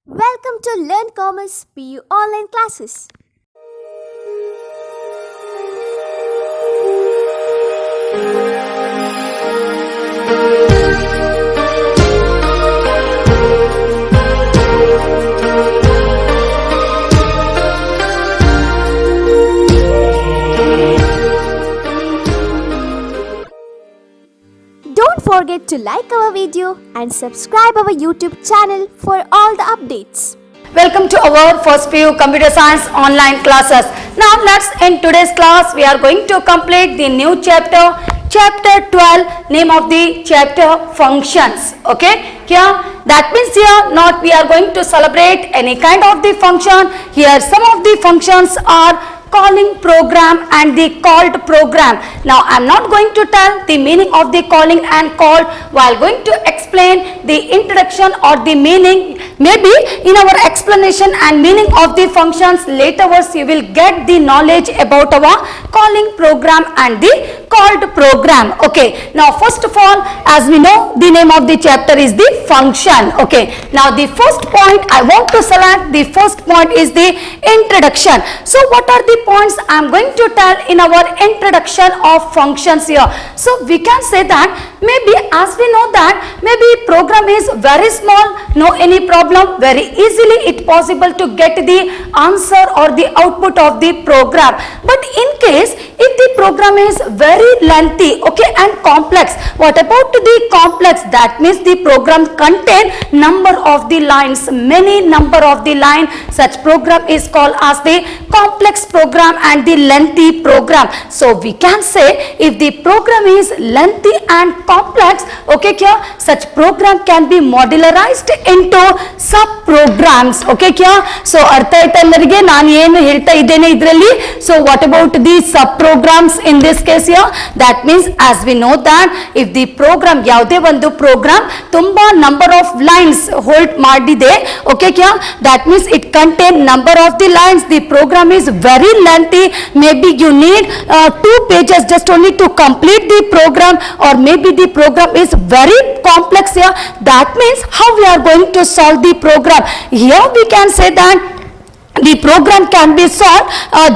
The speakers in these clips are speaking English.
Welcome to Learn Commerce PU online classes. Don't forget to like our video and subscribe our YouTube channel for all the updates. Welcome to our first PU Computer Science online classes. Now in today's class we are going to complete the new chapter, chapter 12, name of the chapter functions. Okay, here that means here not we are going to celebrate any kind of the function. Here some of the functions are calling program and the called program. Now I am not going to tell the meaning of the calling and called while going to explain the introduction or the meaning. Maybe in our explanation and meaning of the functions later verse you will get the knowledge about our calling program and the called program. Okay, now first of all, as we know, the name of the chapter is the function. Okay, now the first point I want to select, the first point is the introduction. So what are the points I am going to tell in our introduction of functions here? So we can say that maybe as we know that maybe program is very small, no any problem, very easily it possible to get the answer or the output of the program. But in case if the program is very lengthy, okay, and complex, what about the complex? That means the program contain number of the lines, many number of the line. Such program is called as the complex program and the lengthy program. So we can say if the program is lengthy and complex, okay, here such program can be modularized into sub programs. Okay, here so ಅರ್ಥ ಆಯ್ತಾ ಎಲ್ಲರಿಗೆ ನಾನು ಏನು ಹೇಳ್ತಾ ಇದ್ದೇನೆ ಇದರಲ್ಲಿ? So what about the sub programs in this case here? That means as we know that if the program ಯಾವುದೇ ಒಂದು program ತುಂಬಾ number of lines hold ಮಾಡಿದೆ, okay, here that means it contain number of the lines, the program is very lengthy, maybe you need 2 pages just only to complete the program, or maybe the program is very complex here. That means how we are going to solve the program? Here we can say that the program can be solved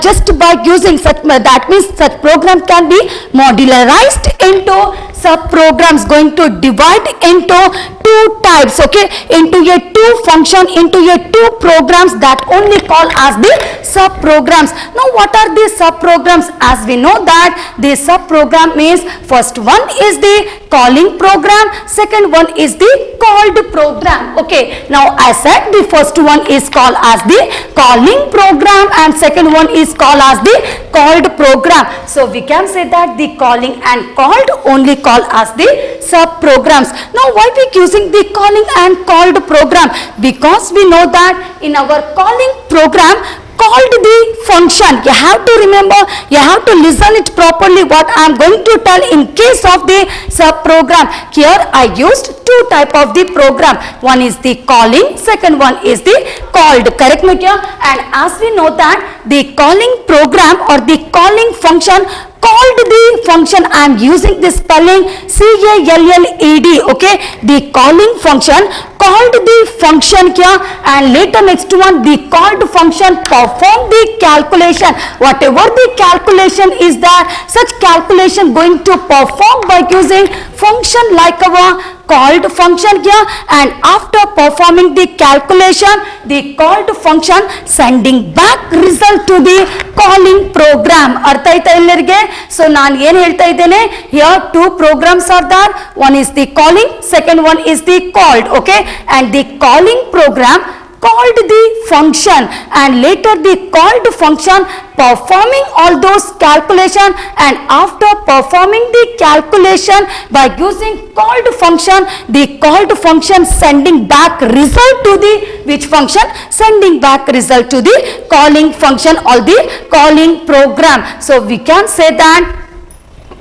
just by using such, that means such program can be modularized into sub programs, going to divide into 2 types, okay, into a 2 function, into a 2 programs, that only call as the sub programs. Now what are the sub programs? As we know that the sub program is, first one is the calling program, second one is the called program. Okay, now I said the first one is called as the calling program and second one is called as the called program. So we can say that the calling and called only call as the sub programs. Now why we using the calling and called program? Because we know that in our calling program called the function, you have to remember, you have to listen it properly what I am going to tell in case of the sub program. Here I used 2 type of the program, one is the calling, second one is the called, correct me here? And as we know that the calling program or the calling function called the function, I am using this spelling C-A-L-L-E-D, okay, the calling function called the function here, and later next one the called function perform the calculation, whatever the calculation is there, such calculation going to perform by using function like our called function here, and after performing the calculation the called function sending back result to the calling program. ಅರ್ಥ ಆಯ್ತಾ ಎಲ್ಲರಿಗೆ? So ನಾನು ಏನು ಹೇಳ್ತಾ ಇದ್ದೇನೆ, here 2 programs are there, one is the calling, second one is the called, okay, and the calling program called the function and later the called function performing all those calculation, and after performing the calculation by using called function, the called function sending back result to the which function? Sending back result to the calling function or the calling program. So we can say that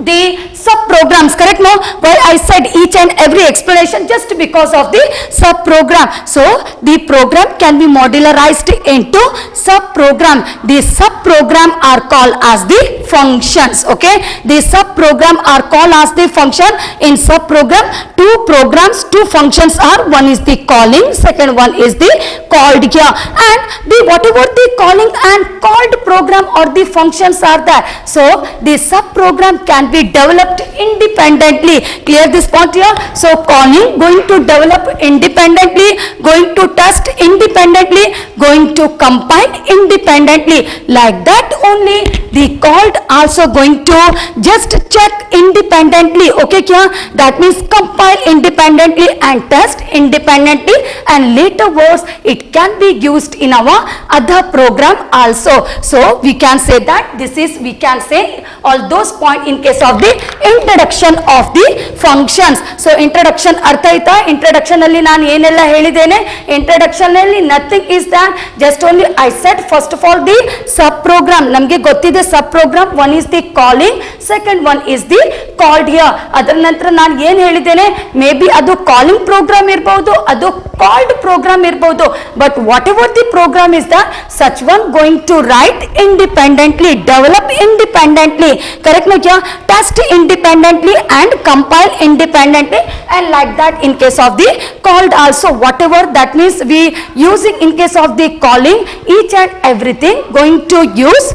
the sub programs, correct? No, why I said each and every explanation, just because of the sub program. So the program can be modularized into sub program. The sub program are called as the functions. Okay, the sub program are called as the function. In sub program, two programs, two functions are, one is the calling, second one is the called here, and the whatever the calling and called program or the functions are there, so the sub program can be developed independently. Clear this point here? So calling going to develop independently, going to test independently, going to compile independently. Like that only the called also going to just check independently. Okay, kya? That means compile independently and test independently, and later words it can be used in our other program also. So we can say that this is, we can say all those point in case of the introduction of the functions. So introduction ಅರ್ಥ ಆಯ್ತಾ? Introduction ಅಲ್ಲಿ ನಾನು ಏನೆಲ್ಲ ಹೇಳಿದ್ದೇನೆ, introduction ಅಲ್ಲಿ nothing is that, just only I set first of all the sub program. ನಮಗೆ ಗೊತ್ತಿದೆ sub program, one is the calling, second one is the called here. ಅದರ ನಂತರ ನಾನು ಏನು ಹೇಳಿದ್ದೇನೆ, ಮೇ ಬಿ ಅದು ಕಾಲಿಂಗ್ ಪ್ರೋಗ್ರಾಮ್ ಇರಬಹುದು, ಅದು ಕಾಲ್ಡ್ ಪ್ರೋಗ್ರಾಮ್ ಇರಬಹುದು, but whatever the program is that, such one going to write independently, develop independently, correct na kya? Test independently and compile independently, and like that in case of the called also, whatever that means we using in case of the calling, each and everything going to use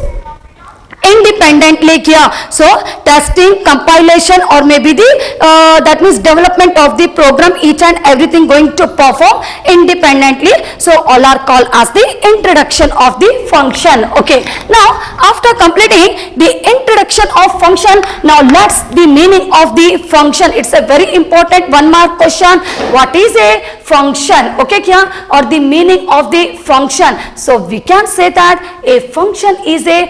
independently here. So testing, compilation, or maybe the that means development of the program, each and everything going to perform independently. So all are called as the introduction of the function. Okay, now after completing the introduction of function, now let's the meaning of the function. It's a very important one mark question. What is a function? Okay, kya? Or the meaning of the function. So we can say that a function is a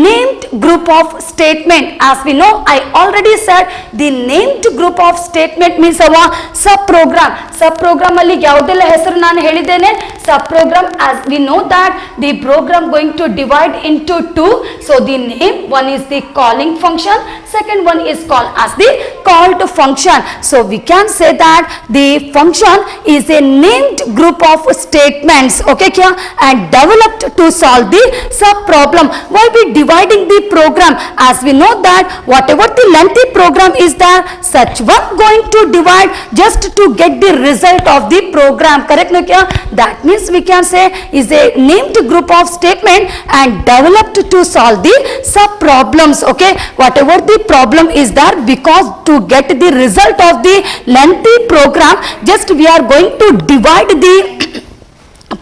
named group of statement. As we know, I already said the named group of statement means our sub program. Sub program ಅಲ್ಲಿ ಯಾವುದೆಲ್ಲ ಹೆಸರು ನಾನು ಹೇಳಿದ್ದೇನೆ, sub program, as we know that the program going to divide into two. So the name, one is the calling function, second one is called as the called function. So we can say that the function is a named group of statements, okay kya? And developed to solve the sub problem. Why we dividing the program? As we know that whatever the lengthy program is there, such one going to divide just to get the result of the program, correct na kya? That means we can say is a named group of statement and developed to solve the sub problems. Okay, whatever the problem is there, because to get the result of the lengthy program, just we are going to divide the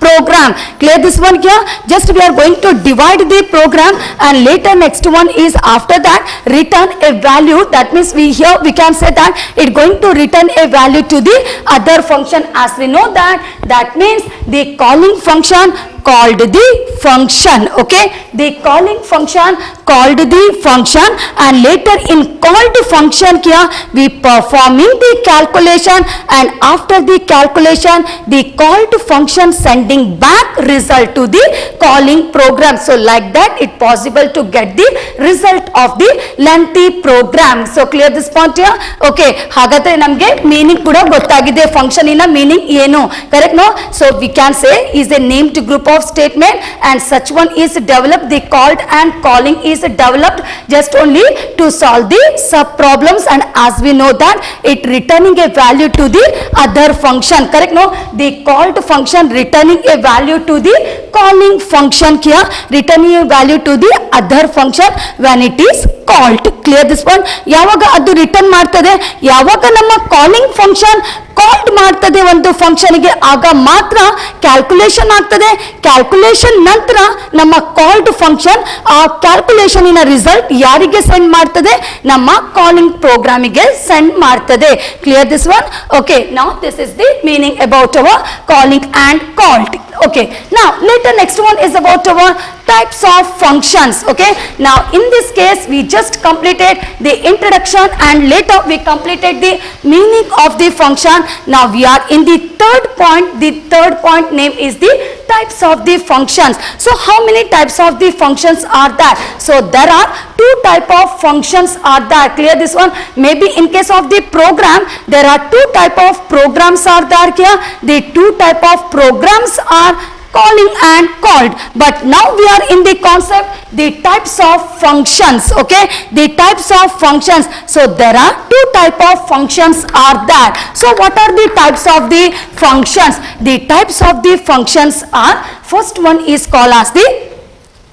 program. Clear this one here? Just we are going to divide the program, and later next one is after that return a value. That means we here we can say that it going to return a value to the other function. As we know that, that means the calling function called the function. Okay, the calling function called the function, and later in called function here we performing the calculation, and after the calculation the called function sending back result to the calling program. So like that it possible to get the result of the lengthy program. So clear this point here? Okay, ಹಾಗಾದ್ರೆ ನಮಗೆ meaning ಕೂಡ ಗೊತ್ತಾಗಿದೆ function ಇನ meaning ಏನು, correct no? So we can say is a named group of statement, and such one is developed, the called and calling is developed just only to solve the sub problems, and as we know that it returning a value to the other function, correct no? The called function returning a value to the calling function here, returning a value to the other function when it is called. Clear this one? ಯಾವಾಗ ಅದು return ಮಾಡ್ತದೆ, ಯಾವಾಗ ನಮ್ಮ calling function called ಮಾಡ್ತದೆ ಒಂದು ಫಂಕ್ಷನ್ಗೆ, ಆಗ ಮಾತ್ರ ಕ್ಯಾಲ್ಕುಲೇಷನ್ ಆಗ್ತದೆ. ಕ್ಯಾಲ್ಕುಲೇಷನ್ ನಂತರ ನಮ್ಮ ಕಾಲ್ಡ್ ಫಂಕ್ಷನ್ ಆ ಕ್ಯಾಲ್ಕುಲೇಷನ್ ಇನ ರಿಸಲ್ಟ್ ಯಾರಿಗೆ ಸೆಂಡ್ ಮಾಡ್ತದೆ, ನಮ್ಮ ಕಾಲಿಂಗ್ ಪ್ರೋಗ್ರಾಮಿಗೆ ಸೆಂಡ್ ಮಾಡ್ತದೆ. Clear this one? Okay, now this is the meaning about our calling and called. Okay, now later next one is about our types of functions. Okay, now in this case we just completed the introduction and later we completed the meaning of the function. Now we are in the third point. The third point name is the types of the functions. So how many types of the functions are there? So there are two type of functions are there. Clear this one? Maybe in case of the program, there are two type of programs are there here. The two type of programs are calling and called, but now we are in the concept the types of functions. Okay, the types of functions. So there are two type of functions are there. So what are the types of the functions? The types of the functions are, first one is called as the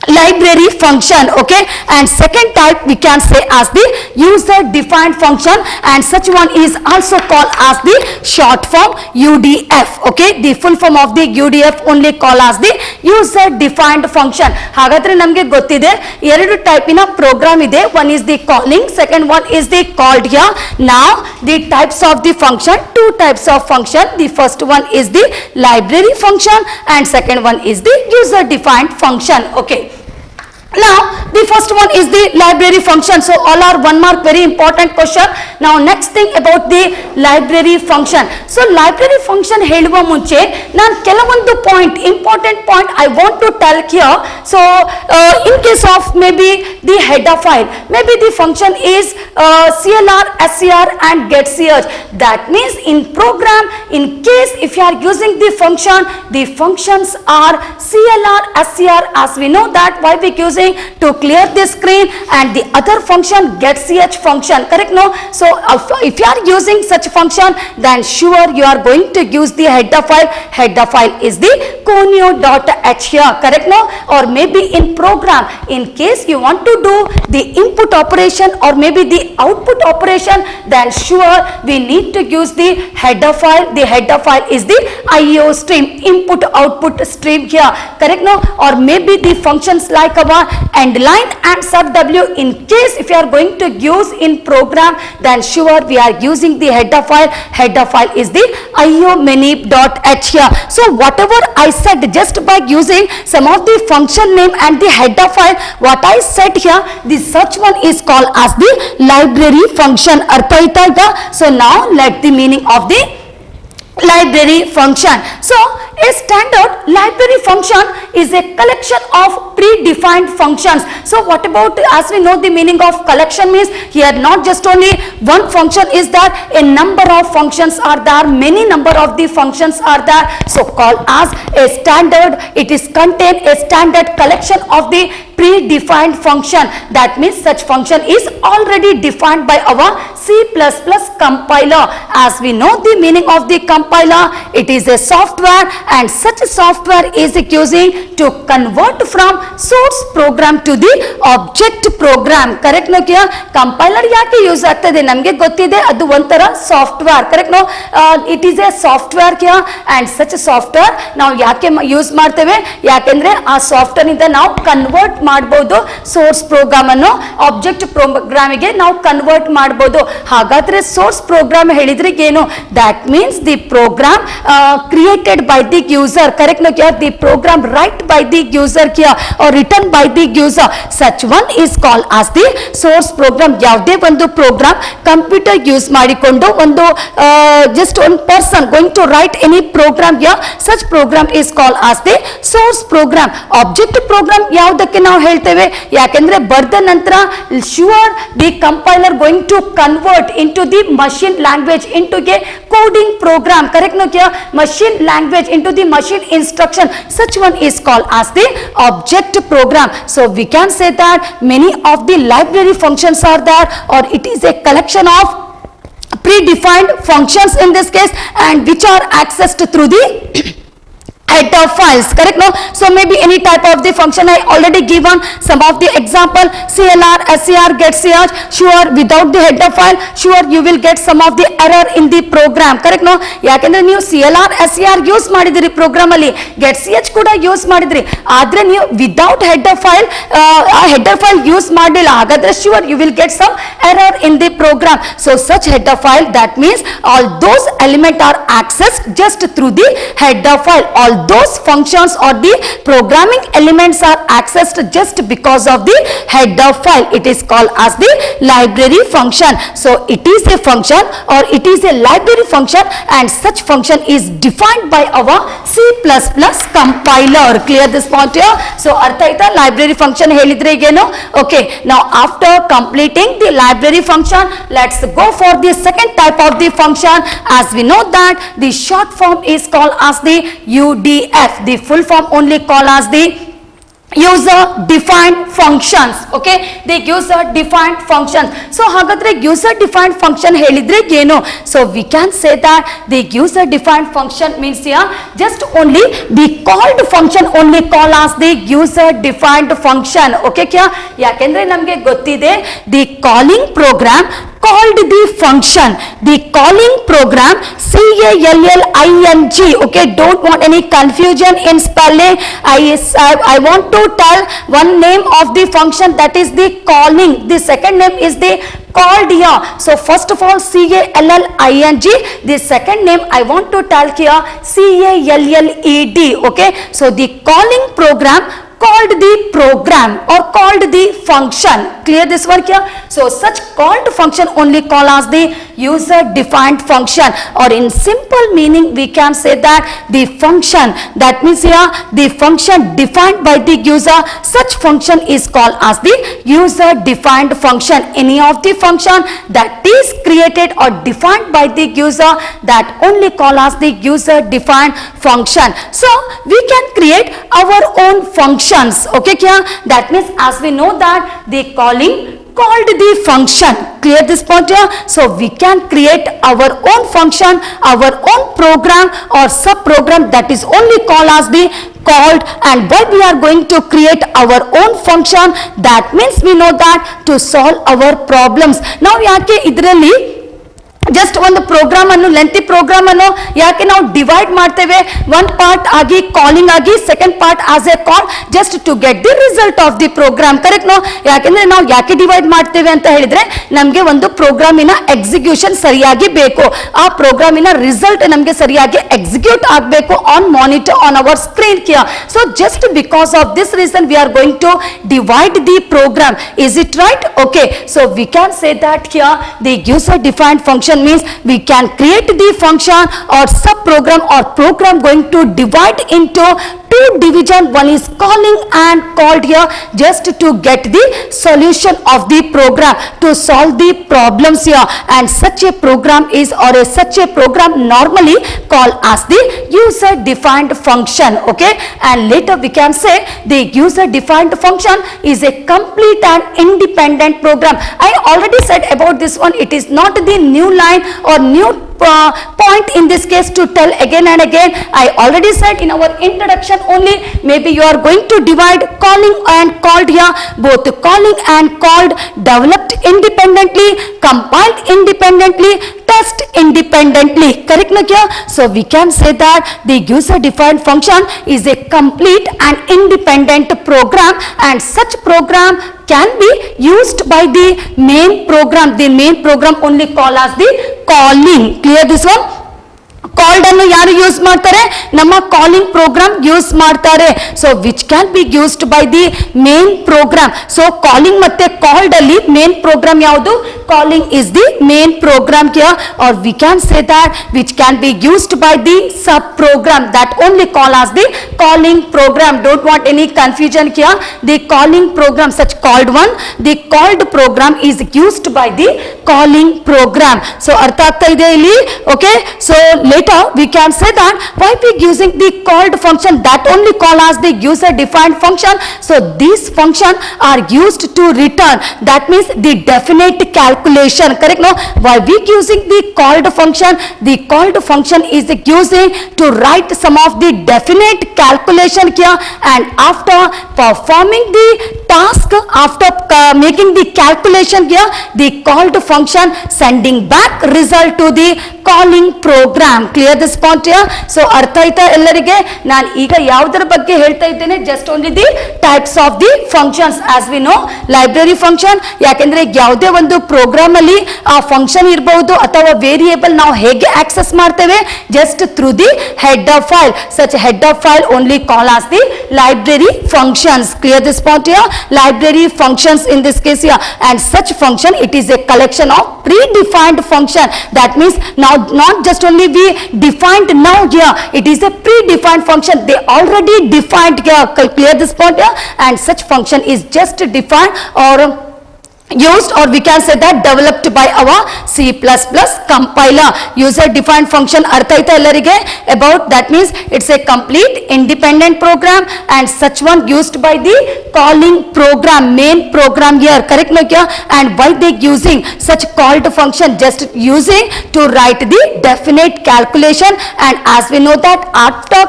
library function. Okay, and second type we can say as the user defined function, and such one is also called as the short form UDF. Okay, the full form of the UDF only called as the user defined function. ಹಾಗಾದ್ರೆ ನಮಗೆ ಗೊತ್ತಿದೆ ಎರಡು ಟೈಪಿನ program ಇದೆ. One is the calling, second one is the called here. Now the types of the function, two types of function. The first one is the library function and second one is the user defined function. Okay, now the first one is the library function. So all are 1 mark, very important question. Now next thing about the library function. So library function ಹೇಳುವ ಮುಂಚೆ ನಾನು ಕೆಲವೊಂದು point, important point I want to tell here. So in case of maybe the header file, maybe the function is CLR, SCR and getCH. That means in program, in case if you are using the function, the functions are CLR, SCR, as we know that why we using to clear the screen, and the other function getCH function. Correct? No? So if you are using such function, then sure you are going to use the header file. Header file is the conio.h here. Correct? No? Or maybe in program, in case you want to do the input operation or maybe the output operation, then sure we need to use the header file. The header file is the IO stream, input output stream here. Correct? No? Or maybe the functions like our end line and sub w, in case if you are going to use in program, then sure we are using the header file. Header file is the io_manip.h here. So whatever I said just by using some of the function name and the header file, what I said here, this such one is called as the library function. Artha aita ಈಗ? So now let the meaning of the library function. So a standard library function is a collection of predefined functions. So what about, as we know the meaning of collection means, here not just only one function is there, a number of functions are there, many number of the functions are there. So called as a standard, it is contain a standard collection of the predefined function. That means such function is already defined by our C++ compiler. As we know the meaning of the compiler, it is a software, and such a software is using to convert from source program to the object program. Correct? No? Here compiler ಯಾಕೆ use ಆಗ್ತದೆ ನಮಗೆ ಗೊತ್ತಿದೆ, ಅದು ಒಂಥರ software. Correct? No, it is a software here, and such a software ನಾವು ಯಾಕೆ use ಮಾಡ್ತೇವೆ, ಯಾಕೆಂದ್ರೆ ಆ ಸಾಫ್ಟ್ವೇರ್ ಇಂದ ನಾವು ಕನ್ವರ್ಟ್ ಮಾಡಬಹುದು ಸೋರ್ಸ್ ಪ್ರೋಗ್ರಾಮ್ ಅನ್ನು ಆಬ್ಜೆಕ್ಟ್ ಪ್ರೋಗ್ರಾಮಿಗೆ ನಾವು ಕನ್ವರ್ಟ್ ಮಾಡಬಹುದು. ಹಾಗಾದ್ರೆ ಸೋರ್ಸ್ ಪ್ರೋಗ್ರಾಮ್ ಹೇಳಿದ್ರೆ ಏನು? That means the program created by the user. Correct? No, the program write by the user here or written by the user. Such one is called as the source program. ಯಾವುದೇ ಒಂದು program computer use ಮಾಡಿಕೊಂಡು ಒಂದು just one person going to write any program here, such program is called as the source program. Object program ಯಾವುದಕ್ಕೆ ನಾವು ಹೇಳ್ತೇವೆ, ಯಾಕೆಂದ್ರೆ ಬರೆದ ನಂತರ sure the compiler going to convert into the machine language into a coding program. Correct? No, here machine language into the machine instruction. Such one is called as the object program. So we can say that many of the library functions are there, or it is a collection of predefined functions in this case, and which are accessed through the header files. Correct? No? So maybe any type of the function, I already given some of the example, CLR, SCR, getCH. Sure without the header file, sure you will get some of the error in the program. Correct? No? ಯಾಕೆಂದ್ರೆ ನೀವು CLR, SCR use ಮಾಡಿದಿರಿ program ಅಲ್ಲಿ, getCH ಕೂಡ use ಮಾಡಿದ್ರಿ, ಆದ್ರೆ ನೀವು without header file ಆ header file use ಮಾಡಲಿಲ್ಲ, ಹಾಗಾದ್ರೆ sure you will get some error in the program. So such header file, that means all those elements are accessed just through the header file. All those functions or the programming elements are accessed just because of the header file. It is called as the library function. So it is a function or it is a library function, and such function is defined by our C++ compiler. Clear this point here? So artha aita library function helidre igenu. Okay, now after completing the library function, let's go for the second type of the function. As we know that the short form is called as the UDF. The full form only called as the user defined functions. Okay, the user defined functions. So hagadre user defined function helidre ಏನು? So we can say that the user defined function means here just only the called function only call as the user defined function. Okay kya? ಯಾಕೆಂದ್ರೆ ನಮಗೆ ಗೊತ್ತಿದೆ the calling program called the function. The calling program CALLING. Okay, don't want any confusion in spelling. I want to tell one name of the function, that is the calling. The second name is the called here. So first of all CALLING. The second name I want to tell here CALLED. Okay, so the calling program called the program or called the function. Clear this work here? So such called function only call as the user defined function, or in simple meaning we can say that the function, that means here the function defined by the user, such function is called as the user defined function. Any of the function that is created or defined by the user, that only call as the user defined function. So we can create our own functions. Okay kya? That means as we know that the calling called the function. Clear this point here? So we can create our own function, our own program or sub program, that is only called as the called. And why we are going to create our own function? That means we know that to solve our problems. Now ಯಾಕೆ ಇದರಲ್ಲಿ just ಒಂದು program ಅನ್ನು, lengthy program ಅನ್ನು ಯಾಕೆ ನಾವು divide ಮಾಡ್ತೇವೆ? One part ಆಗಿ calling ಆಗಿ, second part as a call, just to get the result of the program. Correct no? ಯಾಕೆಂದ್ರೆ ನಾವು ಯಾಕೆ ಡಿವೈಡ್ ಮಾಡ್ತೇವೆ ಅಂತ ಹೇಳಿದ್ರೆ, ನಮಗೆ ಒಂದು ಪ್ರೋಗ್ರಾಮಿನ ಎಕ್ಸಿಕ್ಯೂಷನ್ ಸರಿಯಾಗಿ ಬೇಕು, ಆ ಪ್ರೋಗ್ರಾಮಿನ ರಿಸಲ್ಟ್ ನಮಗೆ ಸರಿಯಾಗಿ ಎಕ್ಸಿಕ್ಯೂಟ್ ಆಗಬೇಕು on monitor, on our screen here. So just because of this reason we are going to divide the program. Is it right? Okay, so we can say that here the user defined function means we can create the function or sub program or program going to divide into two division. One is calling and called here, just to get the solution of the program, to solve the problems here. And such a program is, or such a program normally called as the user defined function. Okay, and later we can say the user defined function is a complete and independent program. I already said about this one. It is not the new line or new point in this case to tell again and again. I already said in our introduction only. Maybe you are going to divide calling and called here. Both calling and called developed independently, compiled independently, test independently. Correct na kya? So we can say that the user defined function is a complete and independent program, and such program can be used by the main program. The main program only call as the calling. Clear this one? Called ಅನ್ನು ಯಾರು use ಮಾಡ್ತಾರೆ? ನಮ್ಮ calling program use ಮಾಡ್ತಾರೆ. So which can be used by the main program. So calling ಮತ್ತೆ called ಅಲ್ಲಿ main program ಯಾವುದು? Calling is the main program here, or we can say that which can be used by the sub program, that only call as the calling program. Don't want any confusion here. The calling program, such called one, the called program is used by the calling program. So ಅರ್ಥ ಆಗ್ತಾ ಇದೆ ಇಲ್ಲಿ? Okay, so later we can say that why we using the called function, that only call as the user defined function. So these function are used to return, that means the definite calculation. Correct no? Why we using the called function? The called function is using to write some of the definite calculation calculation किया and after performing the task, after making the calculation किया, the called function sending back result to the calling program. Clear this point here? So ಅರ್ಥ ಆಯ್ತಾ ಎಲ್ಲರಿಗೆ? ನಾನು ಈಗ ಯಾವುದರ ಬಗ್ಗೆ ಹೇಳ್ತಾ ಇದ್ದೇನೆ, just only the types of the functions. As we know, library function, ಯಾಕೆಂದ್ರೆ ಯಾವುದೇ ಒಂದು ಪ್ರೋಗ್ರಾಮ್ ಅಲ್ಲಿ ಆ ಫಂಕ್ಷನ್ ಇರಬಹುದು ಅಥವಾ ವೇರಿಯೇಬಲ್ ನಾವು ಹೇಗೆ ಆಕ್ಸೆಸ್ ಮಾಡ್ತೇವೆ, just through the head of file. Such head of file only call as the library functions. Clear this point here? Library functions in this case here, and such function, it is a collection of predefined function. That means now not just only we defined now here, it is a predefined function, they already defined here. Clear this point here? And such function is just defined or used, or we can say that developed by our C++ compiler. User defined function ಅರ್ಥ ಆಯ್ತಾ ಎಲ್ಲರಿಗೆ? About that means it's a complete independent program and such one used by the calling program, main program here. Correct no kya? And why they using such called function? Just using to write the definite calculation, and as we know that after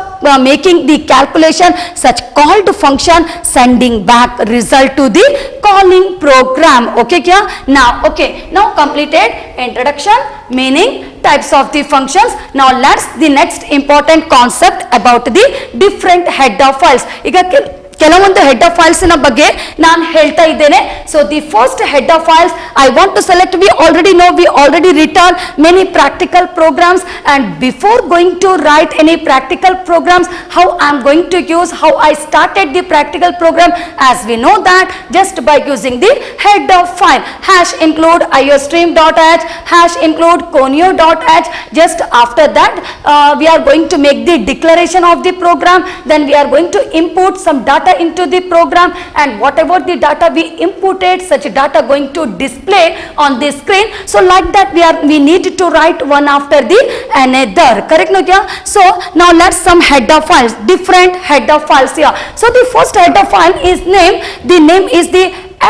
making the calculation, such called function sending back result to the calling program. Okay kya? Now completed introduction, meaning, types of the functions. Now let's the next important concept about the different head of files. ಈಗ ಕೆಲವೊಂದು head of files ನ ಬಗ್ಗೆ ನಾನು ಹೇಳ್ತಾ ಇದ್ದೇನೆ. So the first head of files I want to select, we already return many practical programs, and before going to write any practical programs, how I am going to use, how I started the practical program, as we know that just by using the head of file, hash include iostream.h, hash include conio.h. just after that we are going to make the declaration of the program, then we are going to input some data into the program, and whatever the data we inputted, such data going to display on the screen. So like that we need to write one after the another. Correct no kya? So now let's some head of files, different head of files here. So the first head of file is the name is the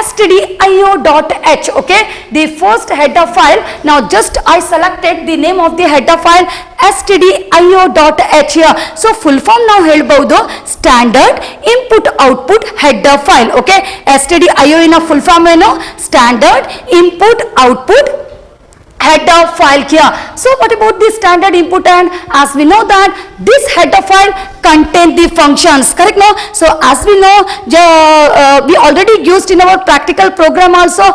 stdio.h. okay, the first head of file. Now just I selected the name of the head of file stdio.h here. So full form ನಾವು ಹೇಳ್ಬಹುದು standard input output header file. okay, stdio ಇನ full form ಏನು? standard input output header file here. So what about the standard input? And as we know that this header file contain the functions. Correct no? So as we know, we already used in our practical program also,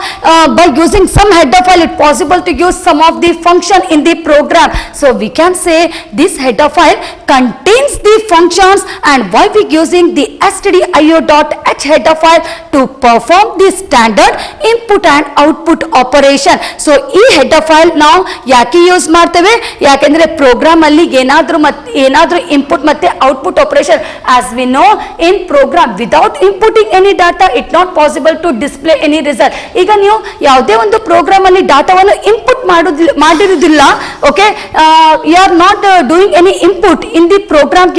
by using some header file it possible to use some of the function in the program. So we can say this header file contains the functions, and why we using the stdio.h header file to perform the standard input and output operation. So ಈ header file ನಾವು ಯಾಕೆ use ಮಾಡ್ತೇವೆ? ಯಾಕೆಂದ್ರೆ program ಅಲ್ಲಿ ಏನಾದ್ರೂ input ಮತ್ತೆ output operation, as we know in program without inputting any data it not possible to display any result. ಈಗ ನೀವು ಯಾವುದೇ ಒಂದು ಪ್ರೋಗ್ರಾಮ್ ಅಲ್ಲಿ ಡಾಟಾವನ್ನು ಇನ್ಪುಟ್ ಮಾಡಿರುವುದಿಲ್ಲ, okay, you are not doing any input in the program,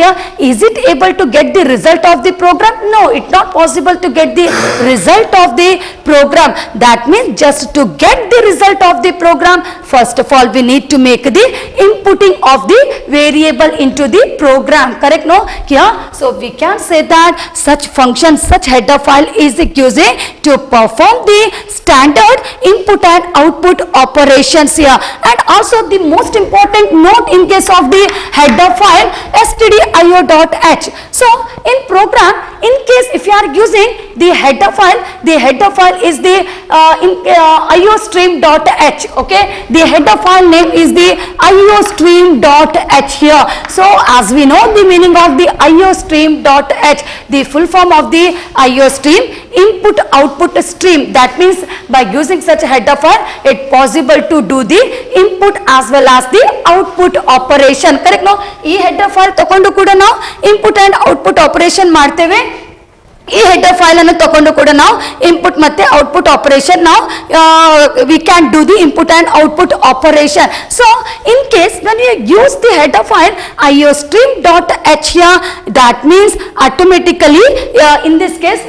is it able to get the result of the program? No, it's not possible to get the result of the program. That means just to get the result of the program, first of all we need to make the inputting of the variable into the program. Correct no? Yeah. So we can say that such function, such header file is using to perform the standard input and output operations here. And also the most important note in case of the header file stdio.h. So in program, in case if you are using the header file is the iostream.h. okay, the header file name is the iostream.h here. So as we know the meaning of the iostream.h, the full form of the iostream, input output stream. That means by using such header file it possible to do the input as well as the output operation. Correct no? ಈ header file ತಕೊಂಡು ಕೂಡ ನಾವು input and output operation ಮಾಡ್ತೇವೆ. ಈ header file ಅನ್ನು ತಗೊಂಡು ಕೂಡ ನಾವು ಇನ್ಪುಟ್ ಮತ್ತೆ ಔಟ್ಪುಟ್ ಆಪರೇಷನ್ ನಾವು we can do the input and output operation. So in case when you use the header file iostream.h here, that means automatically in this case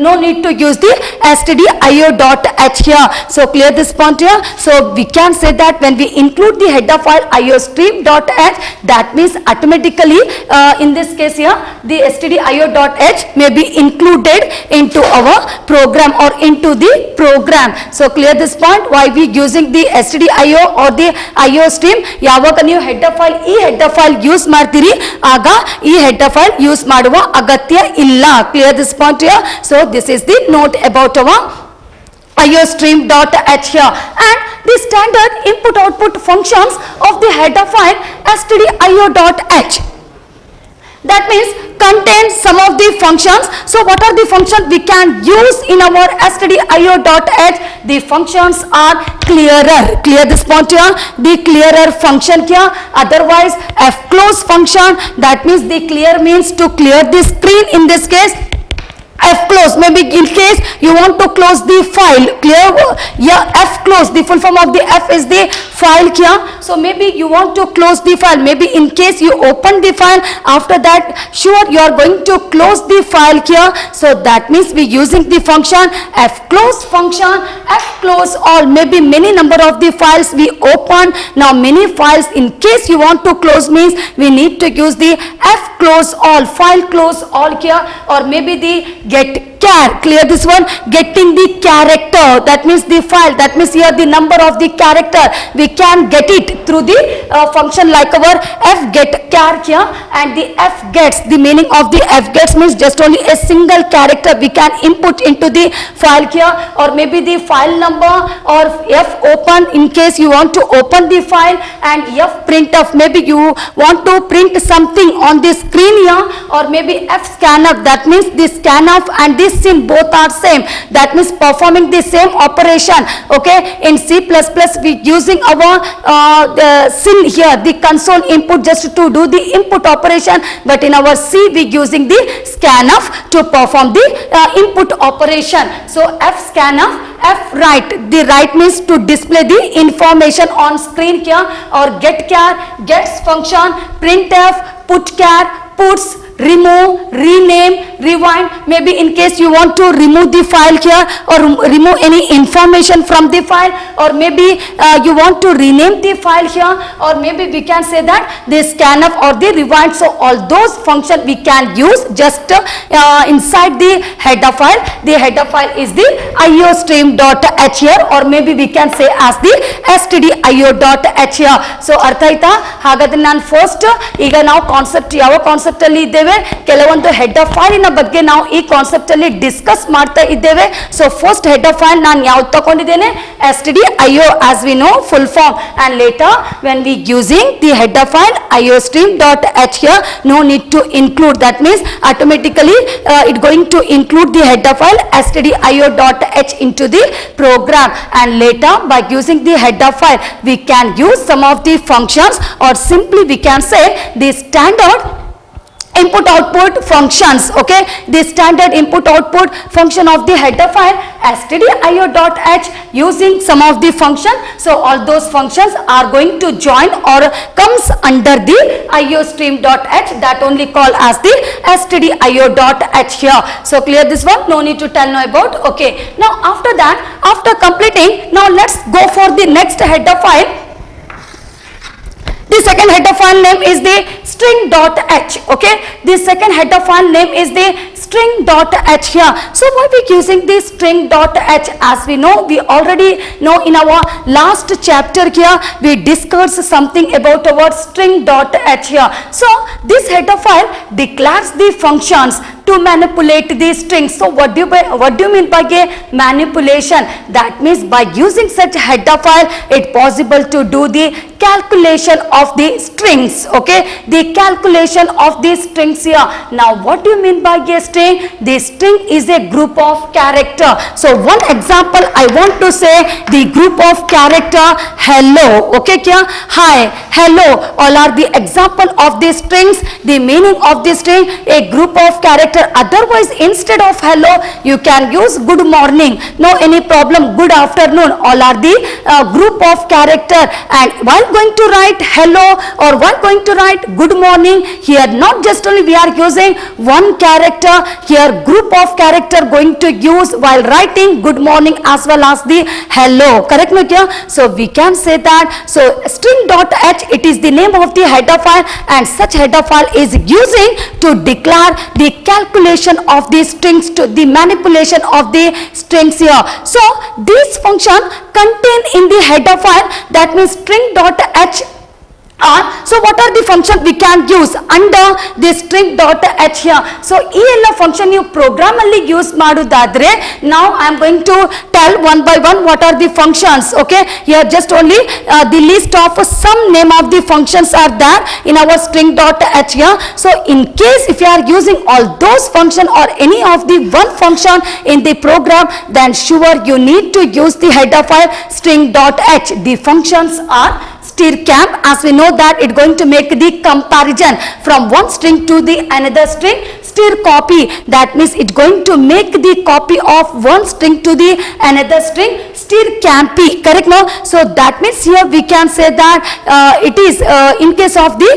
no need to use the stdio.h here. So clear this point here. So we can say that when we include the header file iostream.h, that means automatically in this case here the stdio.h may be included into our program or into the program. So clear this point. Why we using the stdio or the iostream? ಯಾವಾಗ ನೀವು header file ಈ header file use ಮಾಡ್ತೀರಿ ಆಗ ಈ header file use ಮಾಡುವ ಅಗತ್ಯ ಇಲ್ಲ. Clear this point here. So this is the note about our iostream.h here, and the standard input output functions of the header file stdio.h, that means contains some of the functions. So what are the functions we can use in our stdio.h? The functions are clearer. Clear this point here. The clearer function here, otherwise fclose function, that means the clear means to clear the screen. In this case fclose, maybe in case you want to close the file, clear, yeah, fclose, the full form of the f is the file here. So maybe you want to close the file, maybe in case you open the file, after that sure you are going to close the file here. So that means we using the function fclose function. Fclose all, maybe many number of the files we open, now many files in case you want to close means we need to use the fclose all, file close all here, or maybe the get char, clear this one, getting the character, that means the file, that means here the number of the character we can get it through the function like our f get char here, and the f gets, the meaning of the f gets means just only a single character we can input into the file here, or maybe the file number, or f open in case you want to open the file, and f printf, maybe you want to print something on the screen here, or maybe f scanf, that means the scanf and this sin both are same, that means performing the same operation. Okay, in C++ we using our the sin here, the console input just to do the input operation, but in our C we using the scanf to perform the input operation. So f scanf, f write, the write means to display the information on screen here, or get char, gets function, printf, put char, puts, remove, rename, rewind, maybe in case you want to remove the file here, or remove any information from the file, or maybe you want to rename the file here, or maybe we can say that the scanf or the rewind. So all those functions we can use just inside the header file. The header file is the iostream.h here, or maybe we can say as the stdio.h here. So ಅರ್ಥ ಆಯ್ತಾ? ಹಾಗಾದ್ರೆ ನಾನು first ಈಗ ನಾವು concept ಯಾವ concept ಅಲ್ಲಿ ಇದ್ದೇವೆ, ಕೆಲವೊಂದು ಹೆಡರ್ ಫೈಲಿನ ಬಗ್ಗೆ ನಾವು ಈ ಕಾನ್ಸೆಪ್ಟ್ ಅಲ್ಲಿ ಡಿಸ್ಕಸ್ ಮಾಡ್ತಾ ಇದ್ದೇವೆ. ಸೊ ಫಸ್ಟ್ ಹೆಡರ್ ಫೈಲ್ ನಾನು ಯಾವ್ದು ತಗೊಂಡಿದ್ದೇನೆ, stdio as we know full form, and later when we using the header file iostream.h here, no need to include, that means automatically it going to include the header file stdio.h into the program, and later by using the header file we can use some of the functions, or simply we can say the standard input output functions. Okay, the standard input output function of the header file stdio.h using some of the function. So all those functions are going to join or comes under the iostream.h, that only called as the stdio.h here. So clear this one, no need to tell no about. Okay, now after that, after completing, now let's go for the next header file. The second header file name is the string.h. Okay, the second header file name is the string.h here. So why we using this string.h? As we know, we already know in our last chapter here we discussed something about our string.h here. So this header file declares the functions to manipulate the strings. So what do you mean by a manipulation? That means by using such header file it possible to do the calculation of the strings. Okay, the calculation of the strings here. Now what do you mean by a string? The string is a group of character. So one example I want to say, the group of character hello. Okay, kya? Hi, hello, all are the example of the strings. The meaning of the string, a group of character character. Otherwise, instead of hello, you can use good morning. No any problem. Good afternoon. All are the group of character. And while going to write hello or while going to write good morning, here not just only we are using one character, here group of character going to use while writing good morning as well as the hello. Correct me here? So we can say that. So string.h, it is the name of the header file, and such header file is using to declare the calculation of the strings, to the manipulation of the strings here. So this function contained in the header file, that means string.h. So what are the function we can use under the string.h here? So ಈ ಎಲ್ಲ function ನೀವು program ಅಲ್ಲಿ use ಮಾಡುದಾದ್ರೆ, now I am going to tell one by one what are the functions. Okay, here just only the list of some name of the functions are there in our string.h here. So in case if you are using all those function or any of the one function in the program, then sure you need to use the header file string.h. The functions are stircamp, as we know that it going to make the comparison from one string to the another string. Stircopy, that means it going to make the copy of one string to the another string. Stircampy, correct no? So that means here we can say that it is in case of the,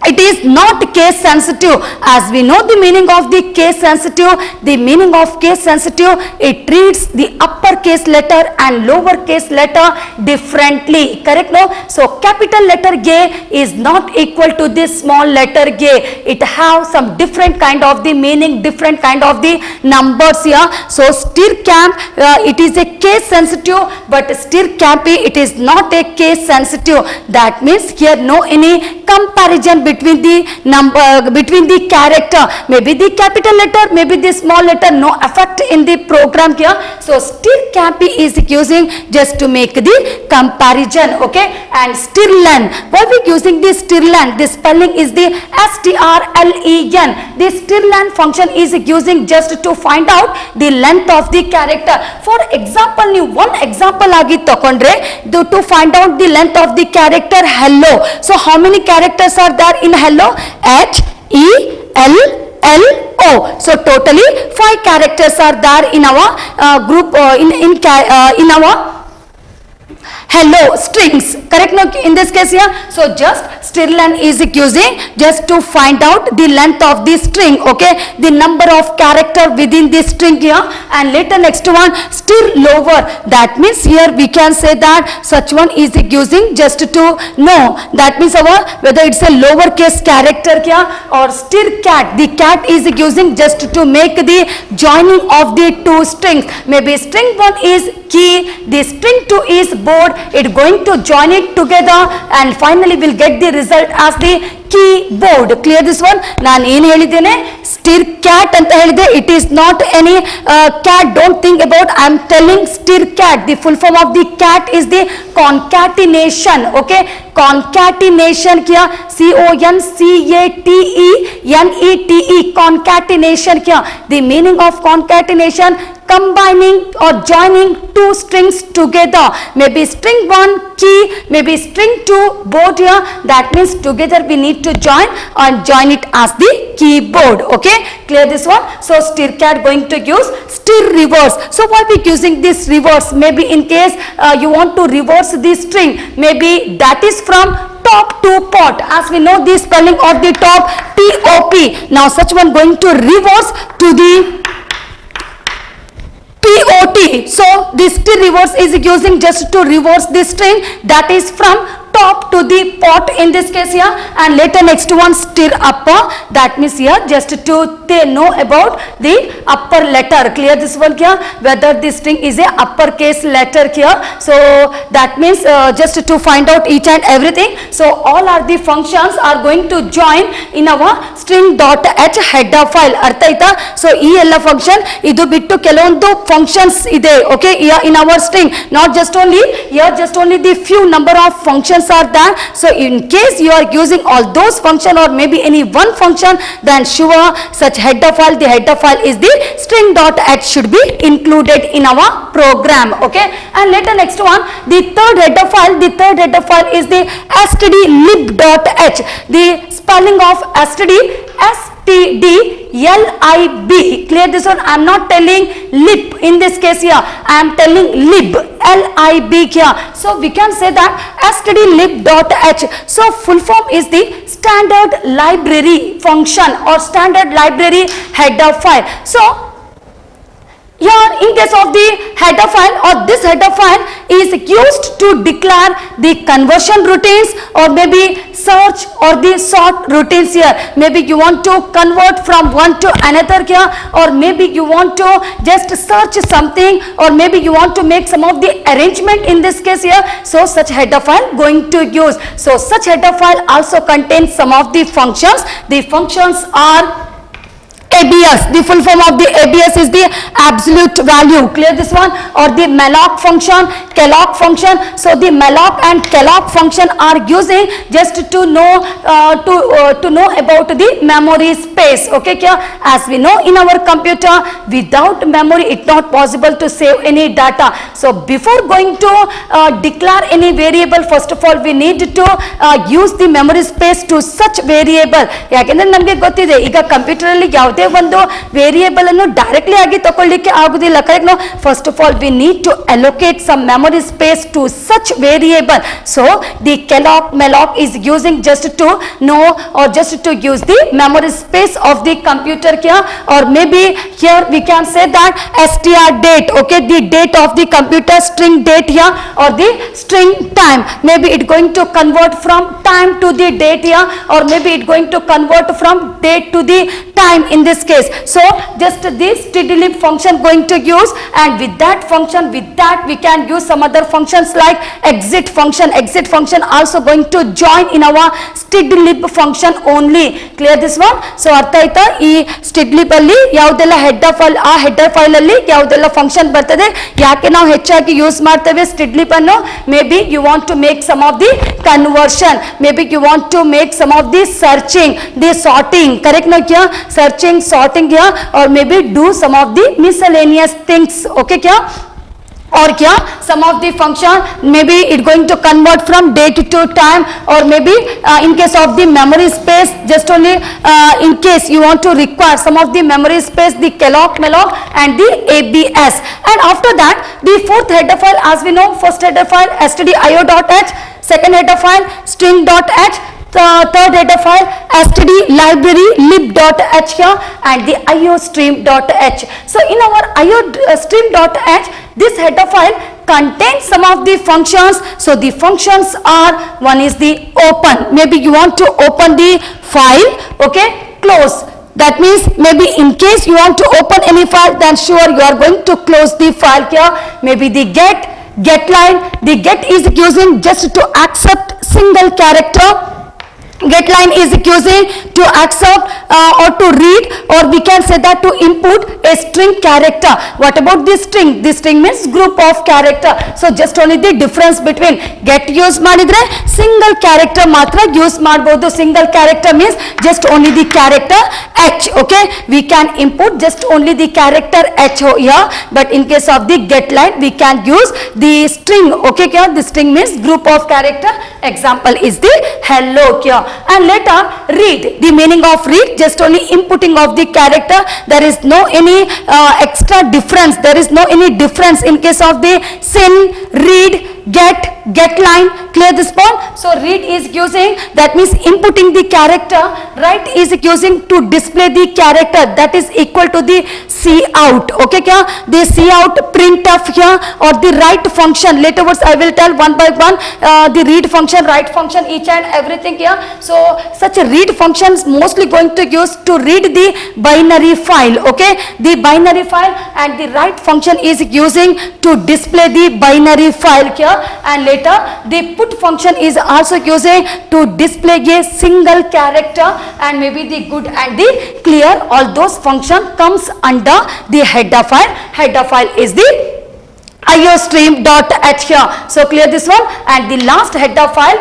it is not case sensitive. As we know the meaning of the case sensitive, the meaning of case sensitive, it treats the uppercase letter and lowercase letter differently. Correct no? So capital letter G is not equal to this small letter G. It have some different kind of the meaning, different kind of the numbers here. So stircamp, it is a case sensitive, but stircampy, it is not a case sensitive. That means here no any comparison between the number, between the character, maybe the capital letter, maybe the small letter, no effect in the program here. So stircampy is using just to make the comparison. Okay, and stirlen, why we using this stirlen? The spelling is the strlen. This stirlen function is using just to find out the length of the character. For example, ನೀವು one example ಆಗಿ ತಕೊಂಡ್ರೆ, to find out the length of the character hello. So how many characters are there in hello? H, E, L, L, O. So totally 5 characters are there in our group, in our hello strings. Correct no? In this case here, so just stirlen is using just to find out the length of the string. Okay, the number of character within the string here. And later next one, stir lower, that means here we can say that such one is using just to know, that means our whether it's a lowercase character here or stir cat. The cat is using just to make the joining of the two strings. Maybe string 1 is key, the string 2 is board. It going to join it together and finally will get the result as the keyboard. Clear this one? ನಾನು ಏನು ಹೇಳಿದ್ದೇನೆ? Stir cat ಅಂತ ಹೇಳಿದೆ. It is not any cat. Don't think about. I am telling stir cat. The full form of the cat is the concatenation. Okay, concatenation here, CONCATENETE, concatenation here. The meaning of concatenation, combining or joining two strings together. Maybe string 1 key, maybe string 2 board here. That means together we need to join and join it as the keyboard. Okay, clear this one? So stircat going to use stir reverse. So why we using this reverse? Maybe in case you want to reverse the string, maybe that is from top to pot. As we know the spelling of the top, TOP. Now such one going to reverse to the POT. So this stir reverse is using just to reverse the string, that is from top to the pot in this case here. And later next one, stir upper, that means here just to they know about the upper letter. Clear this one here, whether this string is a uppercase letter here. So that means just to find out each and everything. So all are the functions are going to join in our string.h header file. ಅರ್ಥ ಆಯ್ತಾ? So ಈ ಎಲ್ಲ function ಇದು ಬಿಟ್ಟು ಕೆಲವೊಂದು functions ಇದೆ. Okay, in our string, not just only here, just only the few number of functions are there. So in case you are using all those function or maybe any one function, then sure such header file, the header file is the string.h should be included in our program. Okay, and later next one, the third header file is the stdlib.h. The spelling of std, STDLIB. Clear this one? I am not telling lip in this case here. I am telling lib, LIB here. So we can say that stdlib.h. So full form is the standard library function or standard library header file. So here in case of the header file, or this header file is used to declare the conversion routines or maybe search or the sort routines here. Maybe you want to convert from one to another here, or maybe you want to just search something, or maybe you want to make some of the arrangement in this case here. So such header file going to use. So such header file also contains some of the functions. The functions are ABS. The full form of the ABS is the absolute value. Clear this one? Or the malloc function, calloc function. So the malloc and calloc function are using just to know about the memory space. Okay, kya? As we know in our computer, without memory it's not possible to save any data. So before going to declare any variable, first of all we need to use the memory space to such variable. ಯಾಕೆಂದ್ರೆ ನಮಗೆ ಗೊತ್ತಿದೆ ಈಗ computer ಅಲ್ಲಿ ಯಾವುದೇ ಒಂದು variable ಅನ್ನು directly ಆಗಿ ತಕೊಳ್ಳಿಕ್ಕೆ ಆಗುದಿಲ್ಲ. Correct? No, first of all we need to allocate some memory space to such variable. So the calloc malloc is using just to know or just to use the memory space of the computer here, or maybe here we can say that str date. Okay, the date of the computer, string date here, or the string time. Maybe it going to convert from time to the date here, or maybe it going to convert from date to the time in this case. So just this stdlib function going to use, and with that function, with that we can use some other functions like exit function. Exit function also going to join in our stdlib function only. Clear this one? So ಅರ್ಥ ಆಯ್ತಾ? ಈ stdlib ಅಲ್ಲಿ ಯಾವುದೆಲ್ಲ header file, ಆ header file ಅಲ್ಲಿ ಯಾವುದೆಲ್ಲ function ಬರ್ತದೆ, ಯಾಕೆ ನಾವು ಹೆಚ್ಚಾಗಿ ಯೂಸ್ ಮಾಡ್ತೇವೆ stdlib ಅನ್ನು? Maybe you want to make some of the conversion, maybe you want to make some of the searching, the sorting. Correct? No, kya? Searching, sorting here, or maybe do some of the miscellaneous things. Okay, kya? Or kya? Some of the function, maybe it going to convert from date to time, or maybe in case of the memory space, just only in case you want to require some of the memory space, the calloc malloc and the ABS. And after that, the fourth header file, as we know, first header file stdio.h, second header file string.h, third header file stdlibrary lib.h here, and the iostream.h. So in our iostream.h, this header file contains some of the functions. So the functions are, one is the open. Maybe you want to open the file. Okay, close. That means maybe in case you want to open any file, then sure you are going to close the file here. Maybe the get line. The get is using just to accept single character. Get line is using to accept or to read, or we can say that to input a string character. What about this string? This string means group of character. So just only the difference between get use ಮಾಡಿದ್ರೆ single character ಮಾತ್ರ use ಮಾಡಬಹುದು. Single character means just only the character h. Okay, we can input just only the character h here, but in case of the get line we can use the string. Okay, the string means group of character. Example is the hello here. And later read, the meaning of read, just only inputting of the character. There is no any extra difference, there is no any difference in case of the sin, read, get line. Clear this point? So read is using, that means inputting the character. Write is using to display the character, that is equal to the cout. Okay, kya? The cout, printf here, or the write function. Later words I will tell one by one, the read function, write function, each and everything here. So such a read function is mostly going to use to read the binary file. Okay, the binary file, and the write function is using to display the binary file here. And later the put function is also using to display a single character, and maybe the good and the clear, all those function comes under the header file. Header file is the iostream.h here. So clear this one, and the last header file,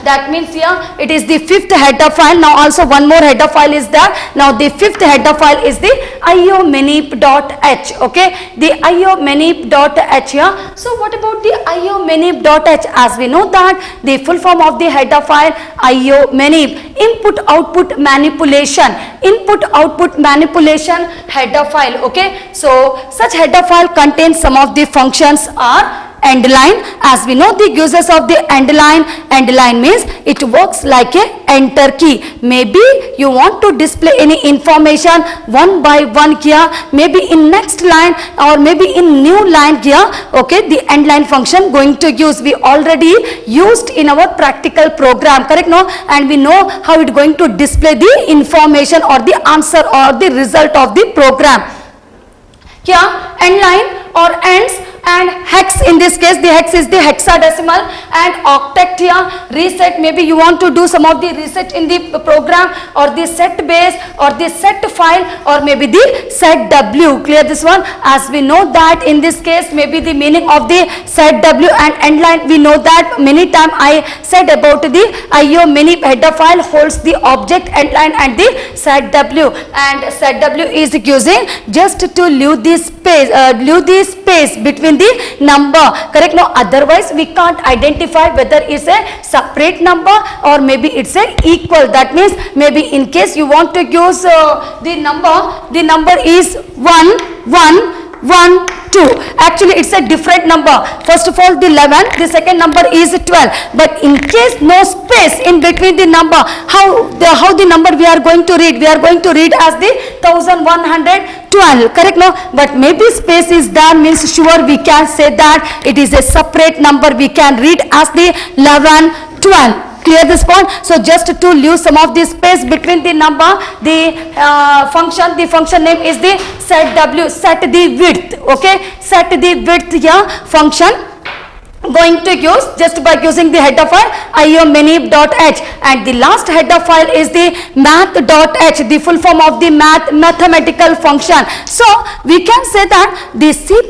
that means here it is the fifth header file. Now also one more header file is there. Now the fifth header file is the iomanip.h. okay, the iomanip.h here. So what about the iomanip.h? As we know that the full form of the header file iomanip, input output manipulation header file. Okay, so such header file contains some of the functions are endline. As we know the uses of the endline means it works like a enter key. Maybe you want to display any information one by one here, maybe in next line or maybe in new line here. Okay, the endline function going to use, we already used in our practical program, correct? No, and we know how it going to display the information or the answer or the result of the program. Here endline or ends and hex, in this case the hex is the hexadecimal, and octet here, reset, maybe you want to do some of the reset in the program or the set base or the set file or maybe the set w. Clear this one? As we know that in this case maybe the meaning of the set w and endline, we know that many time I said about the iomanip header file holds the object endline and the set w, and set w is using just to leave the space between the number, correct? Now otherwise we can't identify whether it's a separate number or maybe it's a equal. That means maybe in case you want to use the number is 1 1 1 2. Actually it's a different number. First of all the 11, the second number is 12, but in case no space in between the number, how the number we are going to read? We are going to read as the 1112, correct? No, but maybe space is there, means sure we can say that it is a separate number, we can read as the 11 12. Clear this point? So just to leave some of the space between the number, the function name is the set w, set the width. Okay, set the width here function going to use just by using the header file iomanip.h, and the last header file is the math.h, the full form of the mathematical function. So we can say that the C++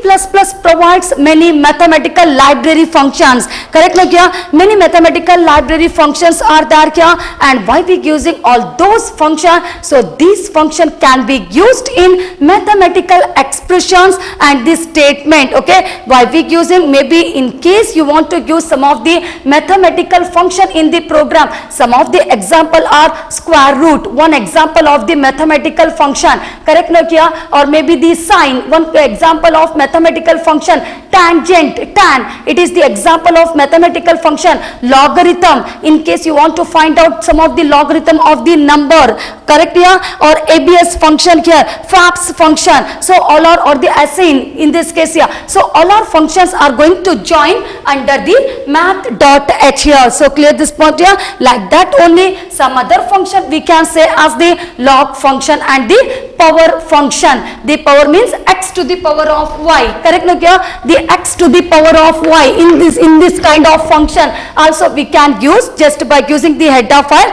provides many mathematical library functions, correct? Like here many mathematical library functions are there here, and why we using all those functions? So these function can be used in mathematical expressions and this statement. Okay, why we using? Maybe in case you want to use some of the mathematical function in the program, some of the example are square root, one example of the mathematical function, correct? Now here, or maybe the sine, one example of mathematical function, tangent, tan, it is the example of mathematical function, logarithm, in case you want to find out some of the logarithm of the number, correct here? Or ABS function here, FAPS function. So all are, or the assign in this case here. So all our functions are going to join under the math.h here. So clear this point here? Like that only some other function we can say as the log function and the power function. The power means x to the power of y, correct? Now here the x to the power of y in this kind of function also we can use just by using the header file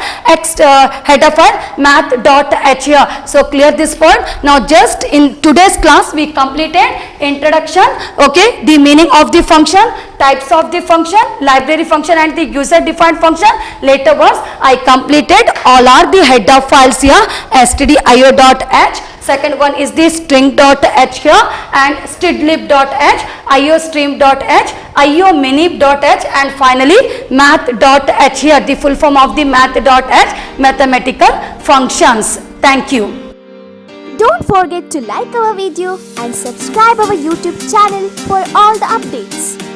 header file math.h here. So clear this point? Now just in today's class we completed introduction, okay, the meaning of the function, types of the function, library function and the user defined function. Later was I completed all are the header files here, stdio.h, second one is the string.h here and stdlib.h, iostream.h, iomanip.h and finally math.h here, the full form of the math.h, mathematical functions. Thank you. Don't forget to like our video and subscribe our YouTube channel for all the updates.